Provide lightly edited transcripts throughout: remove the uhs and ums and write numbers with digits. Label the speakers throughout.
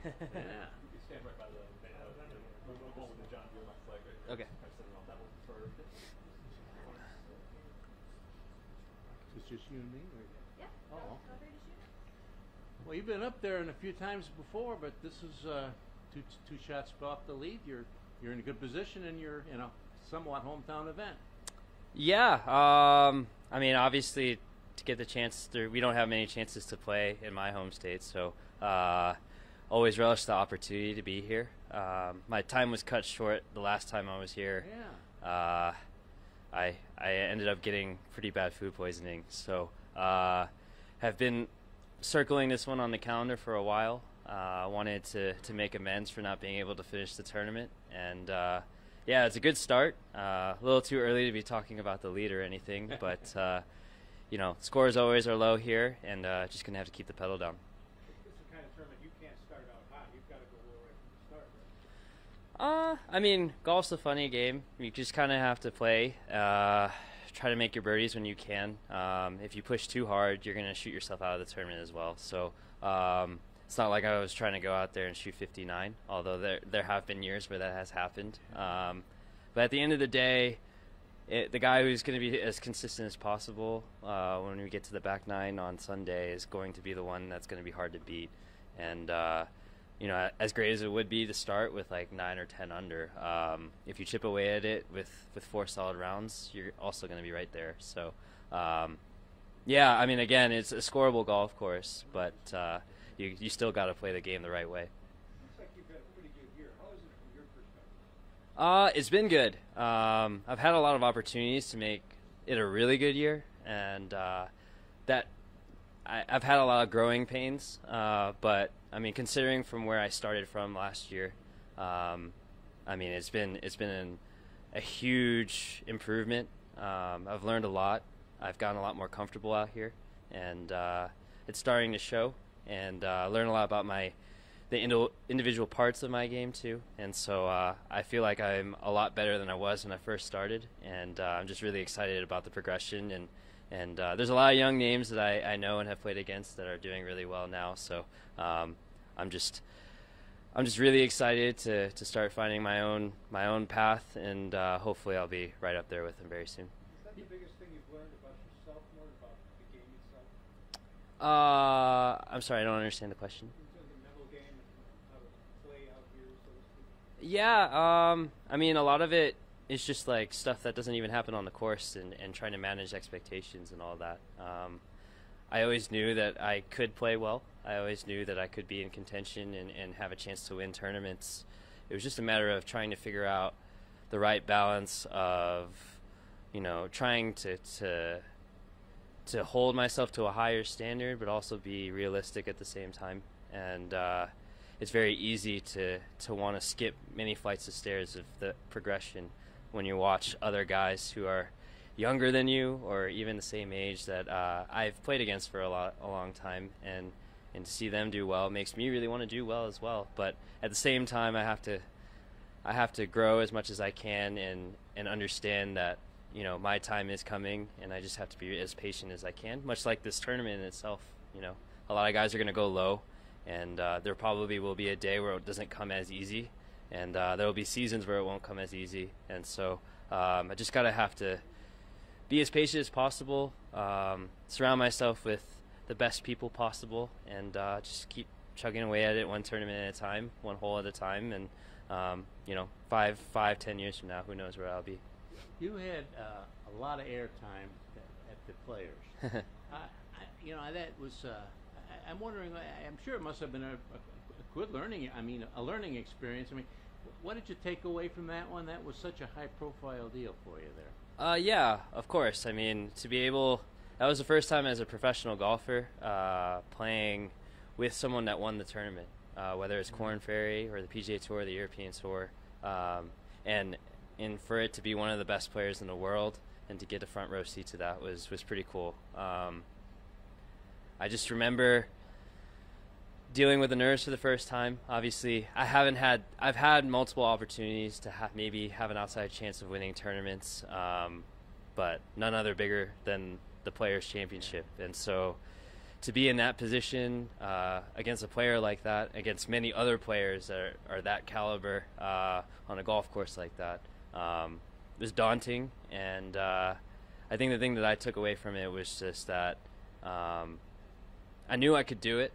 Speaker 1: Yeah.
Speaker 2: You stand right by the one with the John Deere flag right there.
Speaker 3: Okay.
Speaker 2: Kind of sitting on that one for.
Speaker 1: It's just you and me? Or?
Speaker 4: Yeah.
Speaker 1: Oh.
Speaker 4: Feel free to shoot.
Speaker 1: Well, you've been up there a few times before, but this is two shots off the lead. You're in a good position, and you're in a somewhat hometown event.
Speaker 3: Yeah. I mean, obviously, to get the chance, we don't have many chances to play in my home state, so always relish the opportunity to be here. My time was cut short the last time I was here.
Speaker 1: Yeah.
Speaker 3: I ended up getting pretty bad food poisoning, so have been circling this one on the calendar for a while. Wanted to make amends for not being able to finish the tournament, and yeah, it's a good start. A little too early to be talking about the lead or anything, but you know, scores always are low here, and just gonna have to keep the pedal down.
Speaker 5: This is the kind of tournament you can't start out hot. You've got to go low right from the start, right?
Speaker 3: I mean, golf's a funny game. You just kind of have to play. Try to make your birdies when you can. If you push too hard, you're going to shoot yourself out of the tournament as well. So it's not like I was trying to go out there and shoot 59, although there have been years where that has happened. But at the end of the day, the guy who's going to be as consistent as possible when we get to the back nine on Sunday is going to be the one that's going to be hard to beat. And you know, as great as it would be to start with like 9 or 10 under, if you chip away at it with 4 solid rounds, you're also going to be right there. So, yeah, I mean, again, it's a scoreable golf course, but you still got to play the game the right way.
Speaker 5: Looks like you've had a pretty good year. How is it from your perspective?
Speaker 3: It's been good. I've had a lot of opportunities to make it a really good year, and I've had a lot of growing pains, but I mean, considering from where I started from last year, I mean, it's been a huge improvement. I've learned a lot. I've gotten a lot more comfortable out here, and it's starting to show. And learn a lot about the individual parts of my game too. And so I feel like I'm a lot better than I was when I first started, and I'm just really excited about the progression. And there's a lot of young names that I know and have played against that are doing really well now. So I'm just really excited to start finding my own path, and hopefully I'll be right up there with them very soon.
Speaker 5: Is that the biggest thing you've learned about yourself, more about the game itself?
Speaker 3: I'm sorry, I don't understand the question.
Speaker 5: In terms of mental game and how to play out here, so to speak?
Speaker 3: Yeah, I mean, a lot of it is just like stuff that doesn't even happen on the course, and trying to manage expectations and all that. I always knew that I could play well. I always knew that I could be in contention and have a chance to win tournaments. It was just a matter of trying to figure out the right balance of, you know, trying to hold myself to a higher standard, but also be realistic at the same time. And it's very easy to want to skip many flights of stairs of the progression when you watch other guys who are younger than you or even the same age that I've played against for a long time, and to see them do well makes me really want to do well as well. But at the same time, I have to grow as much as I can and understand that, you know, my time is coming, and I just have to be as patient as I can, much like this tournament in itself. You know, a lot of guys are going to go low, and there probably will be a day where it doesn't come as easy, and there will be seasons where it won't come as easy. And so I just have to be as patient as possible, surround myself with the best people possible, and just keep chugging away at it one tournament at a time, one hole at a time. And you know, 10 years from now, who knows where I'll be.
Speaker 1: You had a lot of airtime at the Players. You know, that was. I'm wondering. I'm sure it must have been a good learning. I mean, a learning experience. I mean, what did you take away from that one? That was such a high-profile deal for you there.
Speaker 3: Yeah, of course. I mean, that was the first time as a professional golfer playing with someone that won the tournament, whether it's Korn Ferry or the PGA Tour or the European Tour, and for it to be one of the best players in the world and to get a front row seat to that was pretty cool. I just remember dealing with the nerves for the first time. Obviously, I've had multiple opportunities to maybe have an outside chance of winning tournaments, but none other bigger than the Players Championship. And so to be in that position against a player like that, against many other players that are that caliber on a golf course like that, was daunting. And I think the thing that I took away from it was just that I knew I could do it,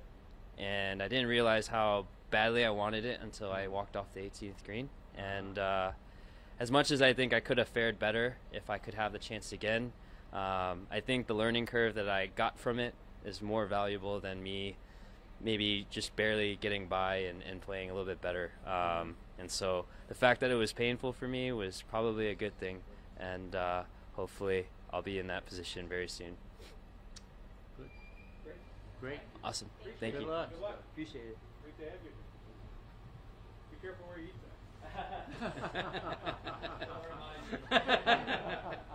Speaker 3: and I didn't realize how badly I wanted it until I walked off the 18th green. And as much as I think I could have fared better if I could have the chance again, I think the learning curve that I got from it is more valuable than me maybe just barely getting by and playing a little bit better. And so the fact that it was painful for me was probably a good thing, and hopefully I'll be in that position very soon.
Speaker 1: Good. Great.
Speaker 3: Awesome. Thank
Speaker 1: Good
Speaker 3: you.
Speaker 1: luck.
Speaker 5: Good luck.
Speaker 3: Appreciate it.
Speaker 5: Great to have you. Be careful where you eat that.